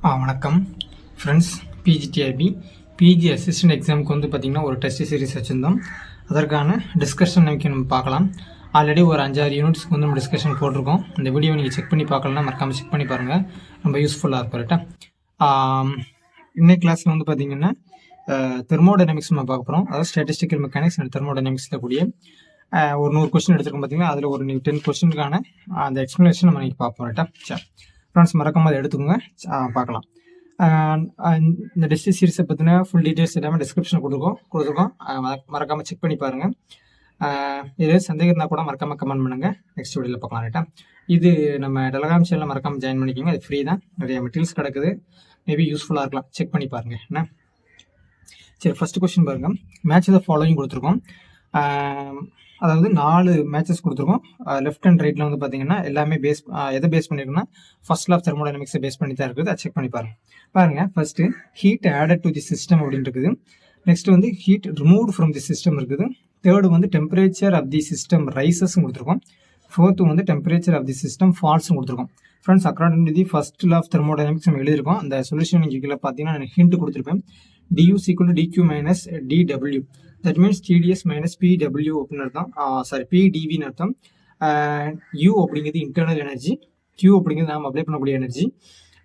வணக்கம் friends. பிஜிடிஐபி PG assistant எக்ஸாமுக்கு வந்து பார்த்திங்கன்னா ஒரு டெஸ்ட் சீரிஸ் வச்சுருந்தோம். அதற்கான டிஸ்கஷன் நம்ம பார்க்கலாம். ஆல்ரெடி ஒரு 5-6 யூனிட்ஸ்க்கு வந்து நம்ம டிஸ்கஷன் போட்டிருக்கோம். இந்த வீடியோ நீங்கள் செக் பண்ணி பார்க்கலன்னா மறக்காமல் செக் பண்ணி பாருங்கள், ரொம்ப யூஸ்ஃபுல்லாக இருக்கும். ரைட்டா? இன்னைக்கு கிளாஸில் வந்து பார்த்திங்கன்னா தெர்மோடைனமிக்ஸ் நம்ம பார்க்க போகிறோம். அதாவது ஸ்டாட்டிஸ்டிக்கல் மெக்கானிக்ஸ் அண்ட் தெர்மோடைனமிக்ஸில் கூடிய ஒரு 100 கொஸ்டின் எடுத்துருக்கோம். பார்த்திங்கன்னா அதில் ஒரு 10 கொஸ்டினுக்கான அந்த எக்ஸ்ப்ளனேஷன் நம்ம இன்றைக்கி பார்ப்போம். ரைட்டா? சரி ஃப்ரெண்ட்ஸ், மறக்காம அதை எடுத்துக்கோங்க, பார்க்கலாம். இந்த டெஸ்ட் சீரிஸை பற்றின ஃபுல் டீட்டெயில்ஸ் எல்லாமே டிஸ்கிரிப்ஷனில் கொடுத்துருக்கோம். மறக்காமல் செக் பண்ணி பாருங்கள். இது சந்தேகம் இருந்தால் கூட மறக்காமல் கமெண்ட் பண்ணுங்கள். நெக்ஸ்ட் வீடியோவில் பார்க்கலாம். ரைட்டா? இது நம்ம டெலகிராம் சேனலில் மறக்காமல் ஜாயின் பண்ணிக்கோங்க. அது ஃப்ரீ தான். நிறைய மெட்டீரியல்ஸ் கிடக்குது. மேபி யூஸ்ஃபுல்லாக இருக்கலாம். செக் பண்ணி பாருங்கள். என்ன சரி, ஃபர்ஸ்ட் கொஸ்டின் பாருங்கள். மேட்ச் த ஃபாலோயிங் கொடுத்துருக்கோம். அதாவது 4 மேட்சஸ் கொடுத்துருக்கோம். லெஃப்ட் அண்ட் ரைட்டில் வந்து பார்த்தீங்கன்னா எல்லாமே எதை பேஸ் பண்ணியிருக்குன்னா ஃபர்ஸ்ட் லா ஆஃப் தெர்மோடைனமிக்ஸை பேஸ் பண்ணி தான் இருக்குது. அதை செக் பண்ணி பாருங்க. First heat added to the system அப்படின்னு இருக்குது. நெக்ஸ்ட் வந்து heat removed from the system இருக்குது. தேர்டு வந்து temperature of the system rises கொடுத்துருக்கோம். ஃபோர்த்து வந்து temperature of the system falls கொடுத்துருக்கோம். Friends, according to the first law of thermodynamics நம்ம எழுதியிருக்கோம். அந்த சொல்யூஷன் நீங்கள் கீழே பார்த்தீங்கன்னா நான் ஹிண்ட் கொடுத்துருப்பேன். du equal to dq minus dw. That means TDS minus PW அப்படின்னு அர்த்தம். சாரி, PdVன்னு அர்த்தம். U அப்படிங்கிறது இன்டர்னல் எனர்ஜி, Q அப்படிங்கிறது நாம் அப்ளை பண்ணக்கூடிய எனர்ஜி,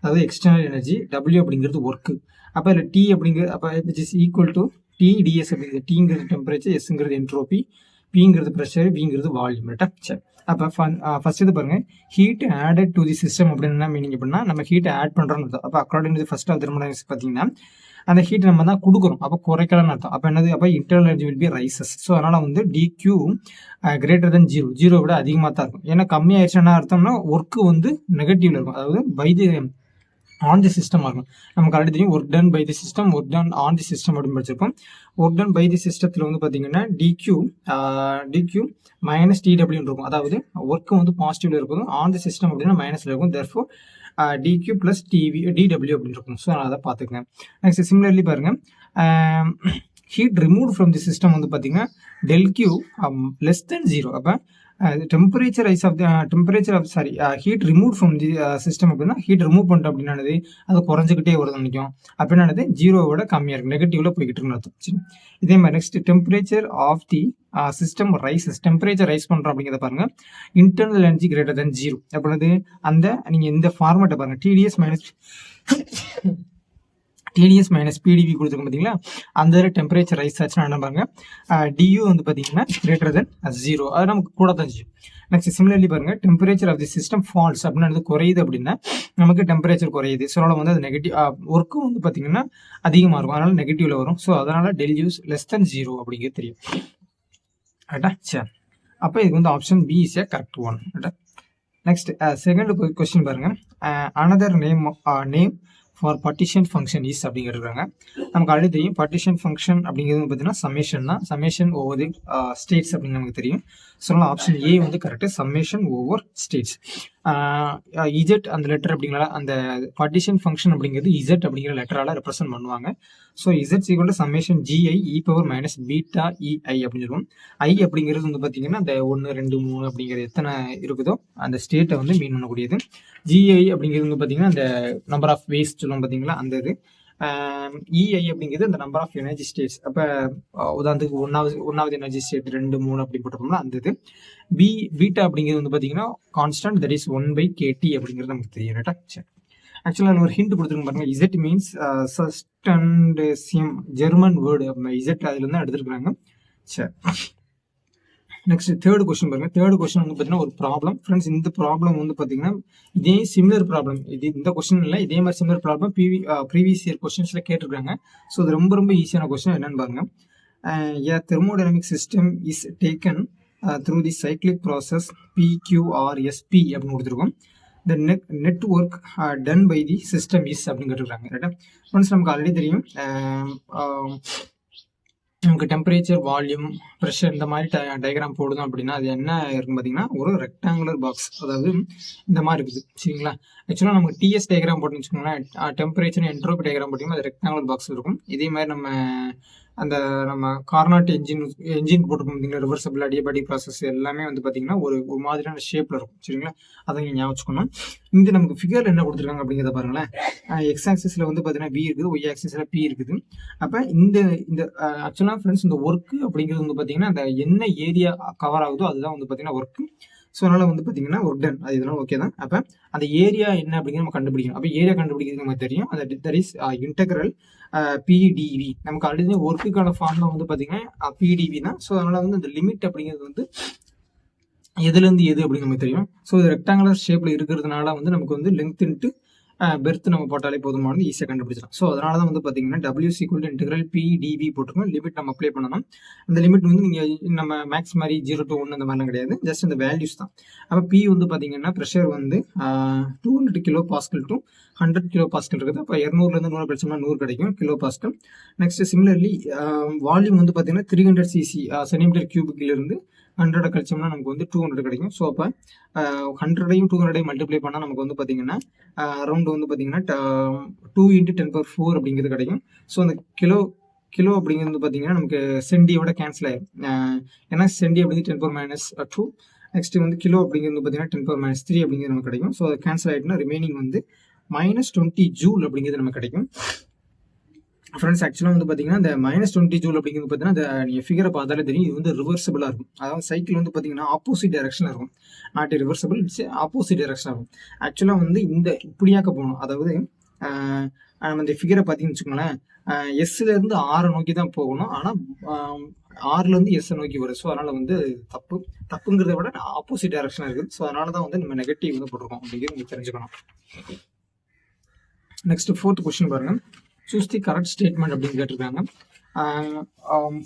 அதாவது எக்ஸ்டர்னல் எனர்ஜி, W அப்படிங்கிறது ஒர்க்கு. அப்போ இதில் T அப்படிங்கிறது அப்போ which is equal to TDS அப்படிங்கிறது. Tங்கிறது டெம்பரேச்சர், Sங்கிறது என்ட்ரோபி, Pங்கிறது ப்ரெஷர், Vங்கிறது வால்யூம். ரைட்டா? சரி, அப்போ ஃபர்ஸ்ட் இது பாருங்க, heat added to the system அப்படின்னு என்ன மீனிங் அப்படின்னா நம்ம ஹீட்டை ஆட் பண்ணுறோம்னு அர்த்தம். அப்போ according to first of thermodynamics பார்த்தீங்கன்னா அந்த ஹீட் நம்ம தான் கொடுக்குறோம். அப்போ குறைக்கலன்னு அர்த்தம். அப்போ என்னது? அப்போ internal energy will be rises. So அதனால் வந்து டிக்யூ கிரேட்டர் தென் 0 விட அதிகமாக தான் இருக்கும். ஏன்னா கம்மியாயிடுச்சுன்னா அர்த்தம்னா ஒர்க்கு வந்து நெகட்டிவ்ல இருக்கும். அதாவது பை தி ஆன் தி சிஸ்டமாக இருக்கும். நமக்கு ஆல்ரெடி தெரியும் work done by the system, work done on the system அப்படின்னு படிச்சிருப்போம். ஒர்க் டன் பை தி சிஸ்டத்தில் வந்து பார்த்தீங்கன்னா டிக்யூ மைனஸ் டிடபிள்யூன்னு இருக்கும். அதாவது ஒர்க்கு வந்து பாசிட்டிவ்ல இருக்கும், ஆன் தி சிஸ்டம் அப்படின்னா மைனஸ்ல இருக்கும். தேர்ஃபோர் டிக்யூ பிளஸ் டிடபிள்யூ அப்படின்னு இருக்கும். ஸோ அதை பார்த்துக்கங்க. நெக்ஸ்ட் சிமிலர்லி பாருங்க, heat remove from the system வந்து பார்த்தீங்கன்னா டெல் கியூ லெஸ் தென் 0. அப்போ temperature heat remove from the system அப்படின்னா ஹீட் ரிமூவ் பண்ணிட்டோம் அப்படின்னானது அது குறைஞ்சிக்கிட்டே வருது நினைக்கும். அப்படின்னானது 0 கம்மியாக இருக்கு, நெகட்டிவ்ல போய்கிட்டு இருக்குன்னு அர்த்தம். இதே மாதிரி next temperature of the system rises. Temperature rise பண்ணுறோம் அப்படிங்கிறத பாருங்க, இன்டர்னல் எனர்ஜி கிரேட்டர் தென் 0 அப்படின்னது அந்த நீங்கள் இந்த ஃபார்மேட்டை பாருங்க, டிடிஎஸ் மைனஸ் பிடிவி கொடுத்துருக்கோம் பார்த்தீங்களா, அந்த டெம்பரேச்சர் ரைஸ் ஆச்சுன்னா என்ன பாருங்க, டியூ வந்து பார்த்தீங்கன்னா கிரேட்டர் தென் 0, அது நமக்கு கூட தான் செய்யும். நெக்ஸ்ட் சிமிலர்லி பாருங்க, temperature of the system falls அப்படின்னா குறையுது அப்படின்னா நமக்கு டெம்பரேச்சர் குறையுது. ஸோ அதனால வந்து அது நெகட்டிவ் ஒர்க்கும் வந்து பார்த்தீங்கன்னா அதிகமாக இருக்கும், அதனால நெகட்டிவ்ல வரும். ஸோ அதனால டெல் யூஸ் லெஸ் தென் 0 அப்படிங்கிறது தெரியும். ரைட்டா? சரி, அப்போ இதுக்கு வந்து option B is a correct one. ரைட்டா? நெக்ஸ்ட் செகண்ட் கொஸ்டின் பாருங்க, another name for partition function is அப்படிங்கிறாங்க. நமக்கு ஆல்ரெடி தெரியும் பார்ட்டிஷன் ஃபங்க்ஷன் அப்படிங்கிறது பார்த்தீங்கன்னா சம்மேஷன் தான். சம்மேஷன் ஓவர் தி ஸ்டேட்ஸ் அப்படின்னு நமக்கு தெரியும். ஸோ ஆப்ஷன் ஏ வந்து correct, summation over states. Z அந்த லெட்டர் அப்படிங்கிற அந்த பார்ட்டிஷன் ஃபங்க்ஷன் அப்படிங்கிறது இஜெட் அப்படிங்கிற லெட்டரால் ரெப்ரசென்ட் பண்ணுவாங்க. So Z equal to summation GI e power minus beta EI அப்படின்னு சொல்லுவோம். ஐ அப்படிங்கிறது வந்து பார்த்தீங்கன்னா அந்த 1, 2, 3 அப்படிங்கிறது எத்தனை இருக்குதோ அந்த ஸ்டேட்டை வந்து மீன் பண்ணக்கூடியது. ஜிஐ அப்படிங்கிறது வந்து பார்த்தீங்கன்னா அந்த நம்பர் ஆஃப் வேஸ் சொல்லுவோம் பார்த்தீங்களா, அந்த இது. இஐ அப்படிங்கிறது அந்த நம்பர் ஆஃப் எனர்ஜி ஸ்டேட்ஸ். அப்போ உதாரணத்துக்கு ஒன்றாவது எனர்ஜி ஸ்டேட் 2, 3 அப்படி போட்டோம்னா அந்த இது. பீட்டா அப்படிங்கிறது வந்து பார்த்தீங்கன்னா கான்ஸ்டன்ட், தட் இஸ் 1/kT அப்படிங்கிறது நமக்கு தெரியும். ரைட்டா? சரி, ஆக்சுவலாக ஒரு ஹிண்ட் கொடுத்துருங்க பாருங்க, இசட் மீன்ஸ் சஸ்டன்டேசியம், ஜெர்மன் வேர்டு. இசட் அதுல இருந்து எடுத்துருக்காங்க. சரி, நெக்ஸ்ட் தேர்ட் கொஸ்டின் பாருங்க. தேர்ட் கொஸ்டின் வந்து பார்த்தீங்கன்னா ஒரு ப்ராப்ளம். ஃப்ரெண்ட்ஸ், இந்த ப்ராப்ளம் வந்து பார்த்தீங்கன்னா இதே சிமிலர் ப்ராப்ளம், இந்த கொஸ்டின் இல்லை, இதே மாதிரி சிமிலர் ப்ராப்ளம் ப்ரீவியஸ் இயர் கொஸ்டின்ஸ்ல கேட்டிருக்காங்க. ஸோ அது ரொம்ப ரொம்ப ஈஸியான கொஸ்டின். என்னன்னு பாருங்க, a thermodynamic system is taken through the cyclic process PQRSP அப்படின்னு கொடுத்துருக்கோம். the network done by the system is அப்படின்னு கேட்டிருக்காங்க. ரைட்டா? ஃப்ரெண்ட்ஸ், நமக்கு ஆல்ரெடி தெரியும் நமக்கு டெம்பரேச்சர், வால்யூம், ப்ரெஷர் இந்த மாதிரி டயக்ராம் போடுதோம் அப்படின்னா அது என்ன இருக்கும் பார்த்தீங்கன்னா ஒரு ரெக்டாங்குலர் பாக்ஸ், அதாவது இந்த மாதிரி இருக்குது. சரிங்களா? ஆக்சுவலாக நமக்கு டிஎஸ் டயக்ராம் போட்டுன்னு வச்சுக்கோங்களேன், டெம்பரேச்சர் என்ட்ரோபி டயக்ராம் போட்டிங்கன்னா அது ரெக்டாங்குலர் பாக்ஸ் இருக்கும். இதே மாதிரி நம்ம அந்த நம்ம கார்னாட் என்ஜின் போட்டுருக்கோம் பார்த்தீங்களா, ரிவர்சபிள் அடியபேட்டிக் ப்ராசஸ் எல்லாமே வந்து பார்த்தீங்கன்னா ஒரு ஒரு மாதிரியான ஷேப்பில் இருக்கும். சரிங்களா, அதை நீங்கள் ஞாபகம் வச்சுக்கணும். இங்கே நமக்கு ஃபிகரில் என்ன கொடுத்துருக்காங்க அப்படிங்கிறத பாருங்களேன். எக்ஸ் ஆக்சிஸில் வந்து பார்த்தீங்கன்னா பி இருக்குது, ஒய் ஆக்சிஸில் பி இருக்குது. அப்போ இந்த இந்த ஆக்சுவலாக ஃப்ரெண்ட்ஸ் இந்த ஒர்க்கு அப்படிங்கிறது வந்து பார்த்தீங்கன்னா அந்த என்ன ஏரியா கவர் ஆகுதோ அதுதான் வந்து பார்த்தீங்கன்னா ஒர்க்கு. ஸோ அதனால் வந்து பார்த்தீங்கன்னா ஒர்க் டன் அது இதெல்லாம் ஓகே தான். அப்போ அந்த ஏரியா என்ன அப்படிங்கிறது நம்ம கண்டுபிடிக்கணும். அப்போ ஏரியா கண்டுபிடிக்கிறது நமக்கு தெரியும். அந்த தட் இஸ் இன்டெக்ரல் பிடிவி. நமக்கு ஆல்ரெடி ஒர்க்குக்கான ஃபார்ம்லாம் வந்து பார்த்தீங்கன்னா பிடிவி தான். ஸோ அதனால் வந்து இந்த லிமிட் அப்படிங்கிறது வந்து எதுலேருந்து எது அப்படின்னு நமக்கு தெரியும். ஸோ இது ரெக்டாங்குலர் ஷேப்பில் இருக்கிறதுனால வந்து நமக்கு வந்து லென்த் பெர்த் நம்ம போட்டாலே போதுமானது, ஈஸியாக கண்டுபிடிச்சிடலாம். ஸோ அதனால தான் வந்து பார்த்தீங்கன்னா W = இன்டெக்ரல் PdV போட்டிருக்கோம். லிமிட் நம்ம அப்ளை பண்ணணும். அந்த லிமிட் வந்து நீங்கள் நம்ம மேக்ஸ் மாதிரி 0 to 1 அந்த மாதிரிலாம் கிடையாது, ஜஸ்ட் இந்த வேல்யூஸ் தான். அப்போ P வந்து பார்த்தீங்கன்னா ப்ரெஷர் வந்து 200 kilo pascal to 100 kilo pascal இருக்குது. அப்போ 200லேருந்து 100 கழிச்சோம்னா 100 கிடைக்கும் kilo pascal. Next similarly volume வந்து பார்த்தீங்கன்னா 300 cc சென்டிமீட்டர் கியூபிக்லேருந்து 100 கழிச்சோம்னா நமக்கு வந்து 200 கிடைக்கும். ஸோ அப்போ 100ஐயும் 200ஐயும் மல்டிப்ளை பண்ணால் நமக்கு வந்து பார்த்தீங்கன்னா அரௌண்ட் வந்து பார்த்தீங்கன்னா 2 × 10⁴ அப்படிங்கிறது கிடைக்கும். ஸோ அந்த கிலோ அப்படிங்கிறது பார்த்தீங்கன்னா நமக்கு சென்டியோட கேன்சல் ஆயிடும். ஏன்னா சென்டி அப்படிங்கிறது 10⁻². நெக்ஸ்ட் வந்து கிலோ அப்படிங்கிறது பார்த்தீங்கன்னா 10⁻³ அப்படிங்கிறது நமக்கு கிடைக்கும். ஸோ அது கேன்சல் ஆகிட்டுனா ரிமைனிங் வந்து -20 ஜூல் அப்படிங்கிறது நமக்கு கிடைக்கும். ஃப்ரெண்ட்ஸ் ஆக்சுவலாக வந்து பார்த்தீங்கன்னா இந்த -20 ஜூல் அப்படிங்கிறது பார்த்தீங்கன்னா அந்த நீங்கள் ஃபிகரை பார்த்தாலே தெரியும், இது வந்து ரிவர்சபிளாக இருக்கும். அதாவது சைக்கிள் வந்து பார்த்தீங்கன்னா ஆப்போசிட் டைரக்ஷனில் இருக்கும். நாட் ரிவர்சபிள், இட்ஸ் ஆப்போசிட் டைரக்ஷனாக இருக்கும். ஆக்சுவலாக வந்து இந்த இப்படியாக்க போகணும். அதாவது நம்ம இந்த ஃபிகரை பார்த்தீங்கன்னு வச்சுக்கோங்களேன், எஸ்லேருந்து ஆரை நோக்கி தான் போகணும். ஆனால் ஆறுலேருந்து எஸ்ஸை நோக்கி வரும். ஸோ அதனால் வந்து தப்புங்கிறத விட ஆப்போசிட் டைரக்ஷனாக இருக்குது. ஸோ அதனால தான் வந்து நம்ம நெகட்டிவ் வந்து போட்டிருக்கோம் அப்படிங்கிறது நீங்கள் தெரிஞ்சுக்கணும். நெக்ஸ்ட் 4th கொஸ்டின் பாருங்கள். சூஸ் தி கரெக்ட் ஸ்டேட்மெண்ட் அப்படின்னு கேட்டிருக்காங்க.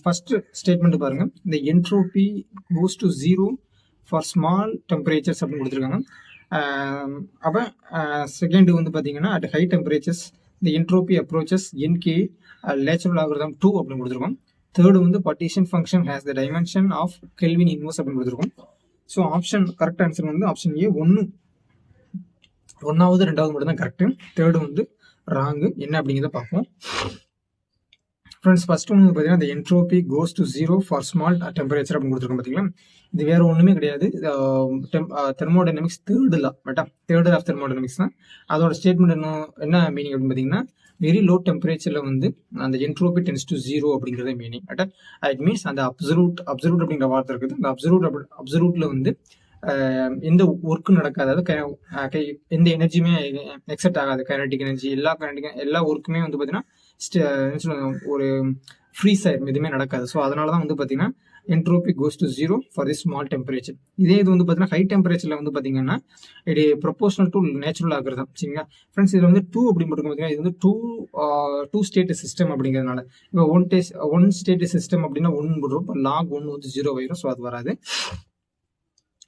ஃபர்ஸ்ட் ஸ்டேட்மெண்ட் பாருங்க, இந்த entropy goes to 0 for small temperatures அப்படின்னு கொடுத்துருக்காங்க. அப்போ செகண்ட் வந்து பார்த்தீங்கன்னா அட் ஹை டெம்பரேச்சர்ஸ் இந்த entropy approaches NK natural logarithm 2 அப்படின்னு கொடுத்துருக்கோம். தேர்டு வந்து partition function has the dimension of kelvin inverse அப்படின்னு கொடுத்துருக்கோம். ஸோ ஆப்ஷன் கரெக்ட் ஆன்சர் வந்து ஆப்ஷன் ஏ 1வது 2வது மட்டும் தான் கரெக்டு, தேர்டு வந்து ராங்கு. என்ன அப்படிங்கிறத பார்ப்போம். ஃப்ரெண்ட்ஸ் ஃபர்ஸ்ட் ஒன்று பார்த்தீங்கன்னா இந்த entropy goes to 0 for small temperature அப்படின்னு கொடுத்துருக்கோம் பார்த்தீங்களா. இது வேறு ஒன்றுமே கிடையாது, தெர்மோடைனமிக்ஸ் தேர்ட் ஆஃப் தெர்மோடைனமிக்ஸ் தான். அதோட ஸ்டேட்மெண்ட் என்ன மீனிங் அப்படின்னு பார்த்தீங்கன்னா வெரி லோ டெம்பரேச்சரில் வந்து அந்த என்ட்ரோபி டென்ஸ் டு 0 அப்படிங்கிறத மீனிங். இட் மீன்ஸ் அந்த அப்சல்யூட் அப்படிங்கிற வார்த்தை இருக்குது. அந்த அப்சல்யூட்ல வந்து எந்த ஒர்க்கும் நடக்காது, அதாவது எந்த எனர்ஜியுமே எக்ஸெப்ட் ஆகாது. கைனடிக் எனர்ஜி எல்லா ஒர்க்குமே வந்து பார்த்தீங்கன்னா ஒரு ஃப்ரீஸ் ஆயிரும், எதுவுமே நடக்காது. ஸோ அதனால தான் வந்து பார்த்தீங்கன்னா entropy goes to 0 for the small temperature. இதே இது வந்து பார்த்தீங்கன்னா ஹை டெம்பரேச்சரில் வந்து பார்த்தீங்கன்னா இது ப்ரொபோஷனல் டு நேச்சுரல் ஆகிறது. சரிங்களா ஃப்ரெண்ட்ஸ், இதில் வந்து 2 அப்படின்னு போட்டு பார்த்தீங்கன்னா இது வந்து டூ ஸ்டேட் சிஸ்டம் அப்படிங்கிறதுனால இப்போ ஒன் ஸ்டேட் சிஸ்டம் அப்படின்னா 1 போடுறோம். இப்போ லாக் 1 வந்து 0 ஆயிரும். ஸோ அது வராது.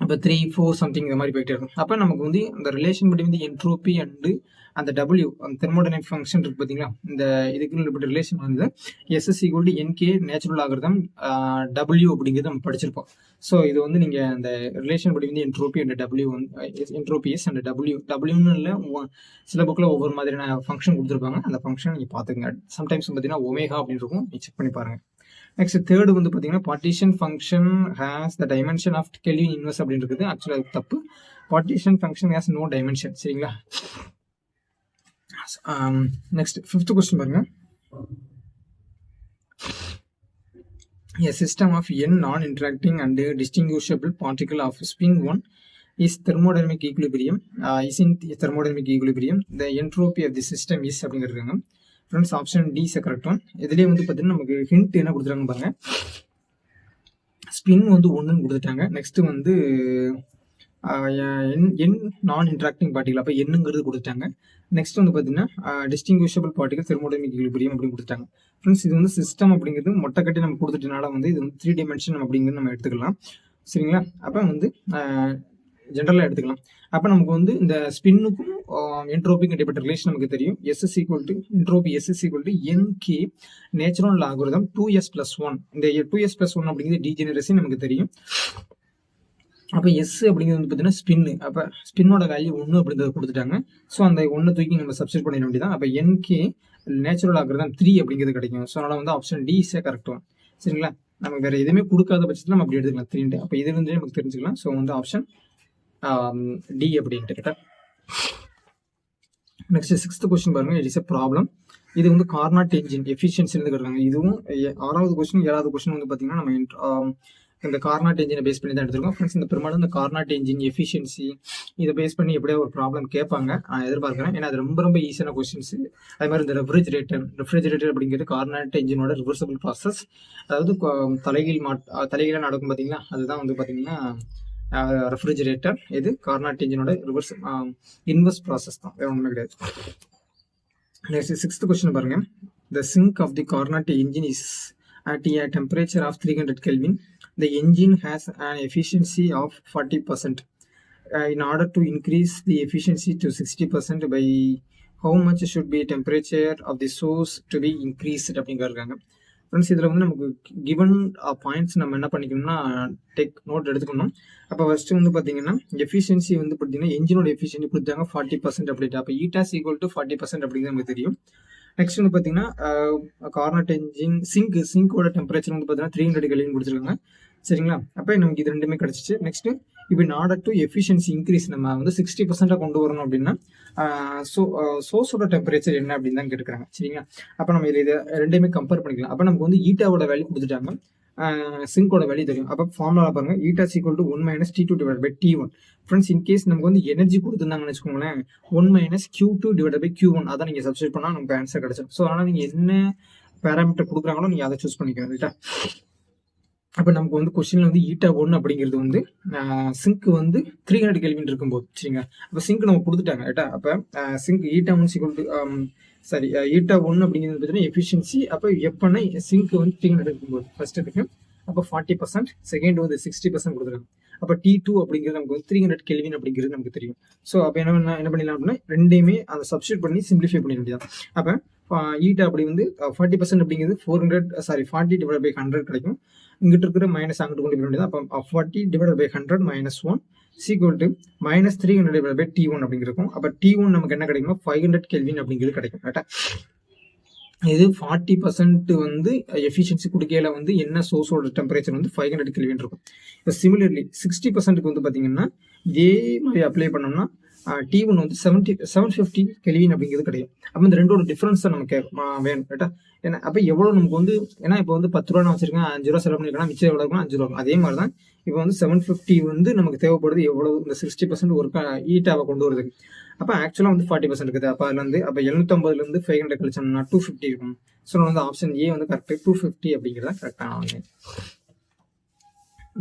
இப்போ 3, 4 சம்திங் இந்த மாதிரி போயிட்டே இருக்கும். அப்போ நமக்கு வந்து அந்த ரிலேஷன் படி வந்து என்ட்ரோபி அண்டு அந்த W அந்த தெர்மோடைனமிக் ஃபங்க்ஷன் இருக்கு பார்த்தீங்களா, இந்த இதுக்கு ரிலேஷன் வந்து SS = NK natural logarithm W அப்படிங்கிறது நம்ம படிச்சிருப்போம். ஸோ இது வந்து நீங்கள் அந்த ரிலேஷன் படி வந்து entropy and W entropy S and Wன்னு இல்லை, சில புக்கில் ஒவ்வொரு மாதிரியான ஃபங்க்ஷன் கொடுத்துருப்பாங்க. அந்த ஃபங்க்ஷன் நீங்கள் பார்த்துக்கங்க. சம்டைம்ஸ் பார்த்தீங்கன்னா ஒமேகா அப்படின்னு இருக்கும், நீங்கள் செக் பண்ணி பாருங்கள். நெக்ஸ்ட் தேர்டு வந்து பார்த்தீங்கன்னா partition function has the dimension of kelvin inverse அப்படின்னு இருக்குது. ஆக்சுவலாக அது தப்பு. Partition function has no dimension. சரிங்களா. நெக்ஸ்ட் 5th கொஸ்டின் பாருங்க. A system of n non-interacting and distinguishable particle of spin 1 is thermodynamic equilibrium. Is in thermodynamic equilibrium. The entropy of the system is அப்படிங்கிறாங்க. Friends option D is correct one. இதுலேயே வந்து பார்த்தீங்கன்னா நமக்கு hint என்ன கொடுத்துருக்காங்க பாருங்க. Spin வந்து 1ன்னு கொடுத்துட்டாங்க. நெக்ஸ்ட் வந்து என் நான் இன்ட்ராக்டிங் பார்ட்டிகல், அப்போ என்னங்கிறது கொடுத்துட்டாங்க. நெக்ஸ்ட் வந்து பார்த்தீங்கன்னா டிஸ்டிங்விஷபிள் பார்ட்டிகல் தெர்மோடைனமிக் ஈக்குலிபிரியம் அப்படின்னு கொடுத்தாங்க. ஃப்ரெண்ட்ஸ் இது வந்து சிஸ்டம் அப்படிங்கிறது மொட்டை கட்டி நம்ம கொடுத்துட்டனால வந்து இது வந்து 3 டைமென்ஷன் அப்படிங்கிறது நம்ம எடுத்துக்கலாம். சரிங்களா. அப்போ வந்து ஜென்ரலாக எடுத்துக்கலாம். அப்போ நமக்கு வந்து இந்த ஸ்பின்னுக்கும் என்ட்ரோபிக்கும் இடைப்பட்ட ரிலேஷன் நமக்கு தெரியும். Entropy S = NK natural logarithm 2s + 1. இந்த 2s + 1 அப்படிங்கிறது டீஜெனரசி நமக்கு தெரியும். அப்போ எஸ் அப்படிங்கிறது வந்து பார்த்தீங்கன்னா ஸ்பின்னு. அப்போ ஸ்பின்னோட வேல்யூ 1 அப்படிங்கிறத கொடுத்துட்டாங்க. ஸோ அந்த 1 தூக்கி நம்ம சப்ஸ்டிட் பண்ணிட வேண்டியதான். அப்போ என்கே நேச்சுரல் ஆகிறது 3 அப்படிங்கிறது கிடைக்கும். ஸோ அதனால் வந்து option D is correct one. சரிங்களா, நமக்கு வேறு எதுவுமே கொடுக்காத பட்சத்தில் நம்ம அப்படி எடுத்துக்கலாம் 3. அப்போ இது வந்து நமக்கு தெரிஞ்சுக்கலாம். ஸோ வந்து ஆப்ஷன் டி அப்படின்ட்டு கரெக்டாக. நெக்ஸ்ட் 6th கொஸ்டின் பாருங்க. It is a problem. இது வந்து கார்னாட் என்ஜின் எஃபிஷியன்சி இருக்காங்க. இதுவும் 6வது கொஸ்டின் 7வது கொஸ்டின் வந்து பார்த்தீங்கன்னா நம்ம இந்த கார்னாட் என்ஜினை பேஸ் பண்ணி தான் எடுத்துருக்கோம். ஃப்ரெண்ட்ஸ், இந்த பெரும்பாலும் இந்த கார்னாட் என்ஜின் எஃபிஷியன்சி இதை பேஸ் பண்ணி எப்படியா ஒரு ப்ராப்ளம் கேட்பாங்க நான் எதிர்பார்க்குறேன். ஏன்னா அது ரொம்ப ஈஸியான கொஸ்டின்ஸ். அதே மாதிரி இந்த ரெஃப்ரிஜரேட்டர் அப்படிங்கிறது கார்னாட் என்ஜினோட ரிவர்சபிள் ப்ராசஸ். அதாவது தலைகீழாக நடக்கும் பார்த்தீங்களா, அதுதான் வந்து பார்த்தீங்கன்னா ரெஃப்ரிஜரேட்டர். இது கார்னாட் என்ஜினோட இன்வெர்ஸ் ப்ராசஸ் தான், வேற ஒன்றுமே கிடையாது. நெக்ஸ்ட் 6th கொஸ்டின் பாருங்க. The sink of the Carnot engine is at a temperature of 300 Kelvin. The engine has an efficiency of 40%. In order to increase the efficiency to 60%, by how much should be temperature of the source to be increased அப்படிங்கிறாங்க. Friends, இதில் வந்து நமக்கு given points நம்ம என்ன பண்ணிக்கணும்னா take note எடுத்துக்கணும். அப்போ first வந்து பார்த்தீங்கன்னா எஃபிஷியன்சி வந்து பார்த்தீங்கன்னா என்ஜினோட எஃபிஷியன்சி கொடுத்தாங்க 40% அப்படின்ட்டு. அப்போ ஈட்டாஸ் ஈக்குவல் டு 40% அப்படிங்கிறது நமக்கு தெரியும். நெக்ஸ்ட் வந்து பார்த்தீங்கன்னா கார்னட் என்ஜின் சிங்கோட டெம்பரேச்சர் வந்து பார்த்தீங்கன்னா 300 கெல்வின் கொடுத்துருக்காங்க. சரிங்களா, அப்போ நமக்கு இது ரெண்டுமே கிடச்சிச்சு. நெக்ஸ்ட் இப்போ in order to efficiency increase நம்ம வந்து 60% கொண்டு வரணும் அப்படின்னா சோர்ஸோட டெம்பரேச்சர் என்ன அப்படின்னு தான் கேட்டுக்கிறாங்க. சரிங்களா, அப்போ நம்ம இதை ரெண்டையுமே கம்பேர் பண்ணிக்கலாம். அப்போ நமக்கு வந்து ஈட்டாவோட வேல்யூ கொடுத்துட்டாங்க, சிங்கோட வேல்யூ தெரியும். அப்போ ஃபார்முலா பாருங்க, eta equal to 1 - T2 / T1. Friends, in case நமக்கு வந்து எனர்ஜி கொடுத்துருந்தாங்கன்னு வச்சுக்கோங்களேன், 1 - Q2 / Q1 அதான் நீங்கள் சப்ஸ்டிட் பண்ணால் நமக்கு ஆன்சர் கிடைச்சிடும். ஸோ அதனால் நீங்கள் என்ன பேராமீட்டர் கொடுக்குறாங்களோ நீங்கள் அதை சூஸ் பண்ணிக்கணும். ரைட்டா, அப்போ நமக்கு வந்து கொஸ்டின்ல வந்து ஈட்டா 1 அப்படிங்கிறது வந்து சிங்க் வந்து 300 கெல்வின் இருக்கும்போது. சரிங்களா, அப்போ சிங்க் நம்ம கொடுத்துட்டாங்க. ரைட்டா, அப்போ sink eta 1 equal to eta 1 அப்படிங்கிறது பார்த்தீங்கன்னா எஃபிஷியன்சி. அப்போ எப்போனா சிங்க் வந்து 300 இருக்கும்போது ஃபர்ஸ்ட் இருக்கு. அப்போ 40%, செகண்ட் வந்து 60% கொடுத்துருக்காங்க. அப்போ T2 அப்படிங்கிறது நமக்கு வந்து 300 கெல்வின் அப்படிங்கிறது நமக்கு தெரியும். ஸோ அப்போ என்ன பண்ணிடலாம் அப்படின்னா ரெண்டையுமே அதை சப்ஸ்டிட் பண்ணி சிம்பிளிஃபை பண்ண வேண்டியதான். அப்போ ஈட்டா அப்படி வந்து 40% அப்படிங்கிறது 40 / 100 கிடைக்கும். இங்கிட்ட இருக்கிற மைனஸ் அங்கிட்டு கொண்டு போக வேண்டியது. அப்போ 40 / 100 - 1 ஈக்குவல் டு -300 / T1 அப்படிங்கிறக்கும். அப்போ T1 நமக்கு என்ன கிடைக்குமா 500 கெல்வின் அப்படிங்கிறது கிடைக்கும். கரெக்டா, இது 40% வந்து எஃபிஷியன்சி கொடுக்கையில வந்து என்ன சோர்ஸோட டெம்பரேச்சர் வந்து 500 கெல்வின் இருக்கும். இப்போ சிமிலர்லி 60%க்கு வந்து பார்த்தீங்கன்னா இதே மாதிரி அப்ளை பண்ணோம்னா T1 வந்து 750 கெல்வின் அப்படிங்கிறது கிடைக்கும். அப்போ இந்த ரெண்டோட டிஃபரன்ஸ் தான் நமக்கு வேணும். கரெக்டா, ஏன்னா அப்போ எவ்வளோ நமக்கு வந்து ஏன்னா இப்போ வந்து 10 ரூபா நான் வச்சிருக்கேன், 5 ரூபா செலவு பண்ணிருக்கேன், மிச்சம் எவ்வளோ இருக்கும் 5 ரூபா. அதே மாதிரி தான் இப்போ வந்து 750 வந்து நமக்கு தேவைப்படுது எவ்வளவு இந்த 60% ஒரு ஈட்டாவை கொண்டு வருதுக்கு. அப்போ ஆக்சுவலாக வந்து 40% இருக்குது. அப்போ அதில் வந்து அப்போ 750 500 கழிச்சோம்னா 250 இருக்கும். ஸோ வந்து ஆப்ஷன் ஏ வந்து கரெக்டாக 250 அப்படிங்கிறத கரெக்டான ஒன்று.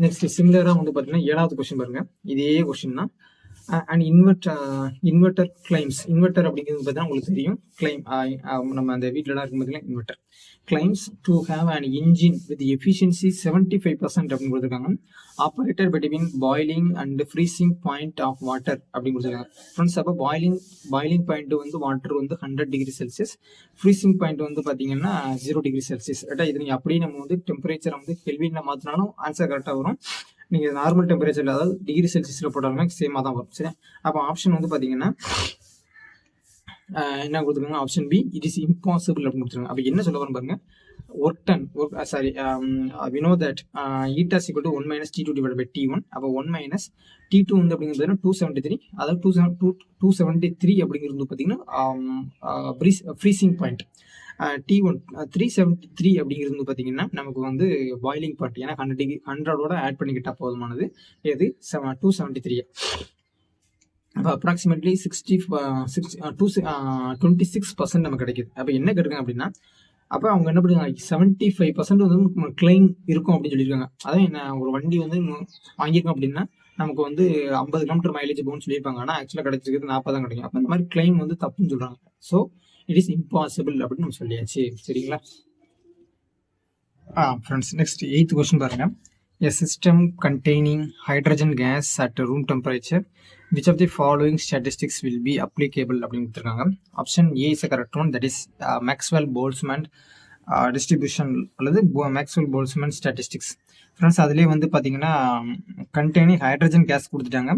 நெக்ஸ்ட் சிமிலராக வந்து பார்த்தீங்கன்னா 7வது கொஸ்டின் பாருங்க. இதே கொஸ்டின் தான். And inverter claims. இன்வெர்டர் அப்படிங்கிறது பார்த்தீங்கன்னா உங்களுக்கு தெரியும். கிளைம் நம்ம அந்த வீட்டிலலாம் இருக்கும் பார்த்தீங்கன்னா inverter claims to have an engine with efficiency 75% அப்படின்னு கொடுத்துருக்காங்க. Operator between boiling and freezing point of water அப்படின்னு கொடுத்துருக்காங்க. ஃப்ரெண்ட்ஸ், அப்போ பாய்லிங் பாயிண்ட் வந்து வாட்டர் வந்து 100 டிகிரி செல்சியஸ், ஃப்ரீசிங் பாயிண்ட் வந்து பார்த்தீங்கன்னா 0 டிகிரி செல்சியஸ். ரைட்டா, இது நீங்கள் அப்படியே நம்ம வந்து டெம்பரேச்சர் வந்து கெல்வின்ல மாற்றினாலும் ஆன்சர் கரெக்டாக வரும். நீங்கள் நார்மல் டெம்பரேச்சரில் அதாவது டிகிரி செல்சியஸில் போட்டாலுமே சேமாக தான் வரும். சரி, அப்போ ஆப்ஷன் வந்து பார்த்தீங்கன்னா என்ன கொடுத்துருக்காங்க, option be it is impossible அப்படின்னு கொடுத்துருக்காங்க. அப்போ என்ன சொல்ல வரும் பாருங்க, we know that eta is equal to 1 - T2 / T1. அப்போ 1 - T2 வந்து அப்படிங்கிறது 273. அதாவது 273 அப்படிங்கிறது பார்த்தீங்கன்னா ஃப்ரீசிங் பாயிண்ட். T1 373 அப்படிங்கிறது பார்த்தீங்கன்னா நமக்கு வந்து பாய்லிங் பாயிண்ட். ஏன்னா 100ஓட ஆட் பண்ணிக்கிட்டா போதுமானது. எது 273. அப்போ அப்ராக்சிமேட்லி 26% நமக்கு கிடைக்குது. அப்போ என்ன கேட்டுருக்காங்க அப்படின்னா அப்போ அவங்க என்ன பண்ணுறாங்க 75% வந்து கிளைம் இருக்கும் அப்படின்னு சொல்லியிருக்காங்க. அதான் என்ன ஒரு வண்டி வந்து வாங்கியிருக்கோம் அப்படின்னா நமக்கு வந்து 50 கிலோமீட்டர் மைலேஜ் போகும்னு சொல்லியிருப்பாங்க. ஆனால் ஆக்சுவலாக கிடைச்சிருக்கு 40 தான் கிடைக்கும். அப்போ இந்த மாதிரி கிளைம் வந்து தப்புன்னு சொல்கிறாங்க. ஸோ இட் இஸ் இம்பாசிபிள் அப்படின்னு நம்ம சொல்லியாச்சு. சரிங்களா, ஃப்ரெண்ட்ஸ் நெக்ஸ்ட் 8th கொஸ்டின் பாருங்க. A system containing hydrogen gas at room temperature, which of the following statistics will be applicable அப்படின்னு கொடுத்துருக்காங்க. Option A is correct one, that is Maxwell Boltzmann distribution அல்லது Maxwell Boltzmann statistics. Friends அதுலேயே வந்து பார்த்தீங்கன்னா containing hydrogen case கொடுத்துட்டாங்க.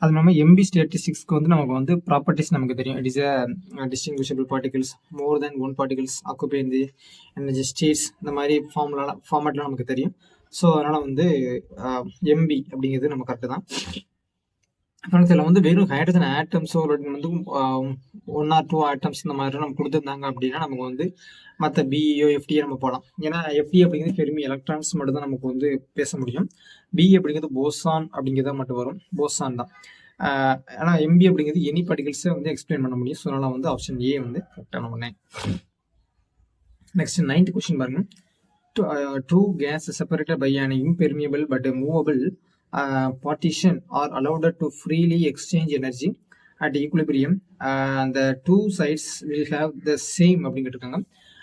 அது இல்லாமல் MP ஸ்டாட்டிஸ்டிக்ஸ்க்கு வந்து நமக்கு வந்து ப்ராப்பர்ட்டிஸ் நமக்கு தெரியும். It is a distinguishable particles, more than one particles occupy the energy states, இந்த மாதிரி ஃபார்மேட்லாம் நமக்கு தெரியும். ஸோ அதனால் வந்து எம்பி அப்படிங்கிறது நம்ம கரெக்டு தான். ஃப்ரெண்ட்ஸ் இதில் வந்து வெறும் ஹைட்ரஜன் ஆட்டம்ஸோ வந்து 1 or 2 ஆட்டம்ஸ் இந்த மாதிரி நம்ம கொடுத்துருந்தாங்க அப்படின்னா நமக்கு வந்து மற்ற பிஇஓ எஃப்டிஏ நம்ம போகலாம். ஏன்னா எஃப்டி அப்படிங்கிறது ஃபெர்மி எலக்ட்ரான்ஸ் மட்டும் தான் நமக்கு வந்து பேச முடியும். பி அப்படிங்கிறது போசான் அப்படிங்கிறத மட்டும் வரும், போசான் தான். ஆனால் எம்பி அப்படிங்கிறது எனி பார்ட்டிகல்ஸை வந்து எக்ஸ்பிளைன் பண்ண முடியும். ஸோ அதனால் வந்து ஆப்ஷன் ஏ வந்து கரெக்டான ஒன்று. நெக்ஸ்ட் 9th கொஸ்டின் பாருங்க. Two gas separated by an impermeable but movable partition are allowed to freely exchange energy at equilibrium. The two sides will have the same அப்படின்னு இருக்காங்க.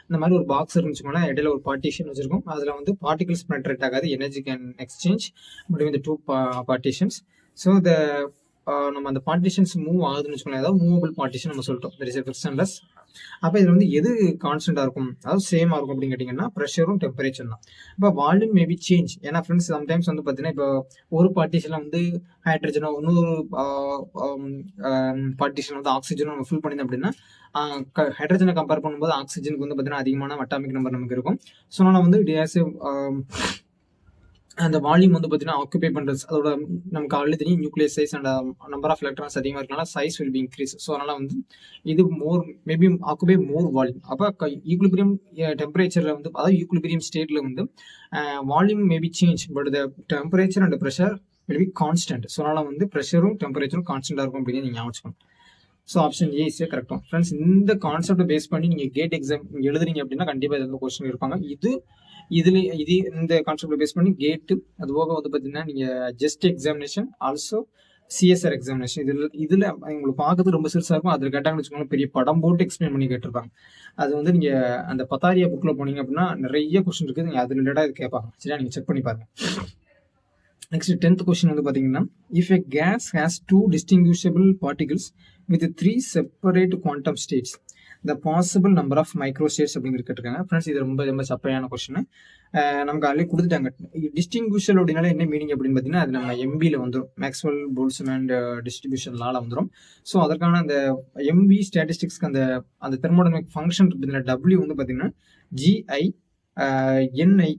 இந்த மாதிரி ஒரு பாக்ஸ் இருந்துச்சுக்கோங்களேன், இடையில ஒரு பார்ட்டிஷன் வச்சிருக்கோம். அதில் வந்து பார்ட்டிகல்ஸ் பெனட்ரேட் ஆகாது, energy can exchange between the two partitions. So நம்ம அந்த பார்ட்டிஷன்ஸ் மூவ் ஆகுதுன்னு வச்சுக்கோங்களேன், அதாவது மூவபிள் பார்ட்டிஷன் நம்ம சொல்லிட்டோம். There is a frictionless. அப்போ இதில் வந்து எது கான்ஸ்டன்டாக இருக்கும், அதாவது சேமாக இருக்கும் அப்படின்னு கேட்டிங்கன்னா ப்ரெஷரும் டெம்பரேச்சர் தான். இப்போ வால்யூம் மேபி சேஞ்ச். ஏன்னா ஃப்ரெண்ட்ஸ் சம்டைம்ஸ் வந்து பார்த்தீங்கன்னா இப்போ ஒரு பார்ட்டிஷனில் வந்து ஹைட்ரஜனோ இன்னொரு பார்ட்டிஷன் வந்து ஆக்சிஜனோ நம்ம ஃபில் பண்ணியிருந்தோம் அப்படின்னா ஹைட்ரஜனை கம்பேர் பண்ணும்போது ஆக்சிஜனுக்கு வந்து பார்த்தீங்கன்னா அதிகமான அட்டாமிக் நம்பர் நமக்கு இருக்கும். ஸோ அதனால் வந்து இட் ஹேஸ் அந்த வால்யூம் வந்து பார்த்தீங்கன்னா ஆக்குபை பண்ணுறது, அதோட நமக்கு ஆல்ரெடி தெரியும் nucleus size and number of electrons அதிகமாக இருக்கனால size will be increase. So அதனால் வந்து இது மேபி ஆக்குபை மோர் வால்யூம். அப்போ ஈக்குலிபிரியம் டெம்பரேச்சரில் வந்து, அதாவது ஈக்குலிபிரியம் ஸ்டேட்டில் வந்து volume maybe change but the temperature and pressure will be constant. So அதனால் வந்து ப்ரெஷரும் டெம்பரேச்சரும் கான்ஸ்டன்டாக இருக்கும் அப்படின்னு நீங்கள் ஞாபகம். ஸோ ஆப்ஷன் ஏ இஸ் கரெக்டும். ஃப்ரெண்ட்ஸ் இந்த கான்செப்டை பேஸ் பண்ணி நீங்கள் கேட் எக்ஸாம் எழுதுறீங்க அப்படின்னா கண்டிப்பாக இதில் கொஸ்டின் இருப்பாங்க. இந்த கான்செப்டை பேஸ் பண்ணி கேட்டு அது போக வந்து பார்த்தீங்கன்னா நீங்கள் just examination also CSR examination இதில் உங்களுக்கு பார்க்கறது ரொம்ப சிறுசாக இருக்கும். அதில் கேட்டாங்கன்னு வச்சுக்கோங்க, பெரிய படம் போட்டு எக்ஸ்பிளைன் பண்ணி கேட்டிருப்பாங்க. அது வந்து நீங்கள் அந்த பத்தாரியா புக்கில் போனீங்க அப்படின்னா நிறைய கொஸ்டின் இருக்குது, நீங்கள் அது ரிலேட்டாக இது கேட்பாங்க. சரியா, நீங்கள் செக் பண்ணி பாருங்க. நெக்ஸ்ட் 10th கொஸ்டின் வந்து பார்த்தீங்கன்னா, if a gas has 2 distinguishable particles with 3 separate quantum states, the possible number of microstates அப்படிங்கிறது கேட்டிருக்காங்க. ஃப்ரெண்ட்ஸ் இது ரொம்ப ரொம்ப சப்பையான கொஸ்டின். நமக்கு ஆல்ரெடி கொடுத்துட்டாங்க. டிஸ்டிங்விஷல் அப்படின்னால என்ன மீனிங் அப்படின்னு பார்த்தீங்கன்னா, அது நம்ம எம்பியில் வந்துடும், மேக்ஸ்வெல் போல்ட்ஸ்மேன் டிஸ்ட்ரிபியூஷன் லால வந்துடும். ஸோ அதற்கான அந்த எம்பி ஸ்டாட்டிஸ்டிக்ஸ்க்கு அந்த தெர்மோடைனமிக் ஃபங்க்ஷன் இருக்குது, டபிள்யூ வந்து பார்த்தீங்கன்னா GI NI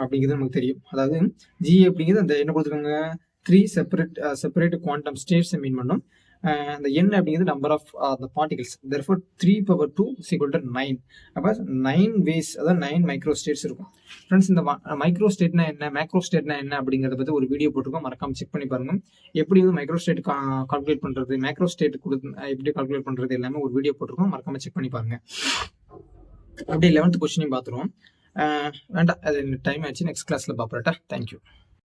அப்படிங்கிறது நமக்கு தெரியும். அதாவது ஜி அப்படிங்கிறது அந்த என்ன கொடுத்துருக்காங்க, 3 செப்பரேட் குவாண்டம் ஸ்டேட்ஸை மீன் பண்ணோம். அந்த என் அப்படிங்கிறது number of the particles. therefore 3^2 is equal to 9. அப்போ 9 ways, அதாவது 9 மைக்ரோ ஸ்டேட்ஸ் இருக்கும். ஃப்ரெண்ட்ஸ் இந்த மைக்ரோ ஸ்டேட்னா என்ன, மேக்ரோ ஸ்டேட்னா என்ன அப்படிங்கிறத பற்றி ஒரு வீடியோ போட்டிருக்கோம், மறக்காம செக் பண்ணி பாருங்க. எப்படி வந்து மைக்ரோ ஸ்டேட் கால்குலேட் பண்ணுறது, மேக்ரோ ஸ்டேட் எப்படி கால்குலேட் பண்ணுறது எல்லாமே ஒரு வீடியோ போட்டிருக்கோம், மறக்காம செக் பண்ணி பாருங்க. அப்படியே 11th கொஸ்டினையும் பார்த்துருவோம். வேண்டாம், அது டைம் ஆச்சு, நெக்ஸ்ட் கிளாஸில் பார்ப்போம். தேங்க்யூ.